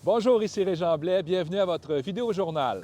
Bonjour, ici Régent Blais, bienvenue à votre vidéo journal.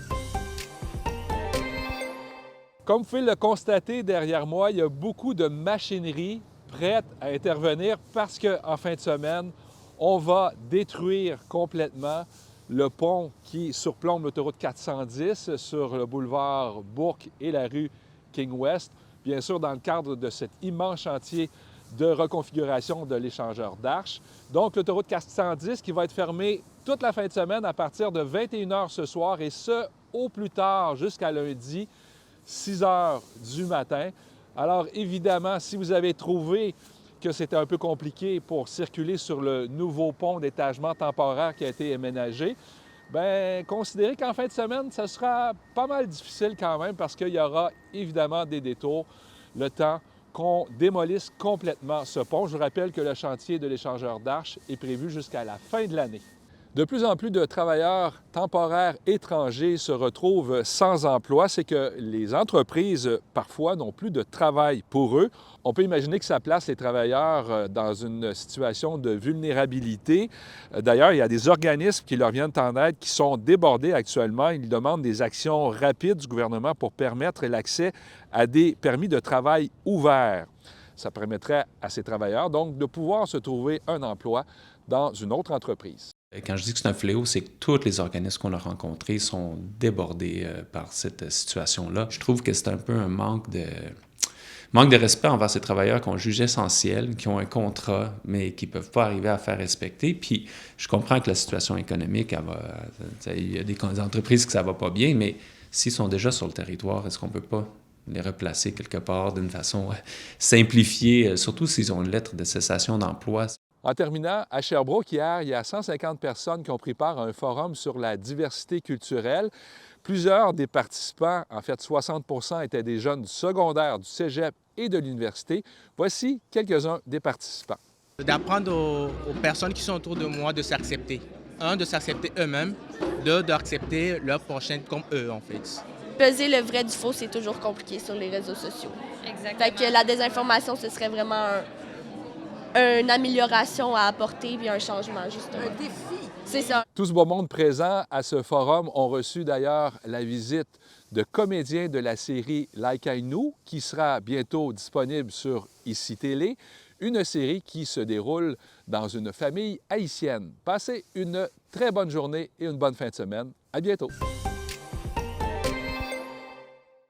Comme vous pouvez le constater derrière moi, il y a beaucoup de machinerie prête à intervenir parce qu'en fin de semaine, on va détruire complètement le pont qui surplombe l'autoroute 410 sur le boulevard Bourque et la rue King West, bien sûr dans le cadre de cet immense chantier de reconfiguration de l'échangeur d'Arche. Donc, l'autoroute 410 qui va être fermée toute la fin de semaine à partir de 21 h ce soir et ce, au plus tard jusqu'à lundi, 6 h du matin. Alors, évidemment, si vous avez trouvé que c'était un peu compliqué pour circuler sur le nouveau pont d'étagement temporaire qui a été aménagé, bien, considérez qu'en fin de semaine, ça sera pas mal difficile quand même parce qu'il y aura évidemment des détours le temps qu'on démolisse complètement ce pont. Je vous rappelle que le chantier de l'échangeur d'Arche est prévu jusqu'à la fin de l'année. De plus en plus de travailleurs temporaires étrangers se retrouvent sans emploi. C'est que les entreprises, parfois, n'ont plus de travail pour eux. On peut imaginer que ça place les travailleurs dans une situation de vulnérabilité. D'ailleurs, il y a des organismes qui leur viennent en aide qui sont débordés actuellement. Ils demandent des actions rapides du gouvernement pour permettre l'accès à des permis de travail ouverts. Ça permettrait à ces travailleurs, donc, de pouvoir se trouver un emploi dans une autre entreprise. Quand je dis que c'est un fléau, c'est que tous les organismes qu'on a rencontrés sont débordés par cette situation-là. Je trouve que c'est un peu un manque de respect envers ces travailleurs qu'on juge essentiels, qui ont un contrat, mais qui ne peuvent pas arriver à faire respecter. Puis je comprends que la situation économique, il y a des entreprises que ça ne va pas bien, mais s'ils sont déjà sur le territoire, est-ce qu'on ne peut pas les replacer quelque part d'une façon simplifiée, surtout s'ils ont une lettre de cessation d'emploi? En terminant, à Sherbrooke, hier, il y a 150 personnes qui ont pris part à un forum sur la diversité culturelle. Plusieurs des participants, en fait 60 étaient des jeunes du secondaire, du cégep et de l'université. Voici quelques-uns des participants. D'apprendre aux personnes qui sont autour de moi de s'accepter. Un, de s'accepter eux-mêmes. Deux, d'accepter leur prochaine comme eux, en fait. Peser le vrai du faux, c'est toujours compliqué sur les réseaux sociaux. Exactement. Fait que la désinformation, ce serait vraiment une amélioration à apporter puis un changement, justement. Un défi. C'est ça. Tout ce beau monde présent à ce forum ont reçu d'ailleurs la visite de comédiens de la série Like I Knew, qui sera bientôt disponible sur ICI Télé, une série qui se déroule dans une famille haïtienne. Passez une très bonne journée et une bonne fin de semaine. À bientôt!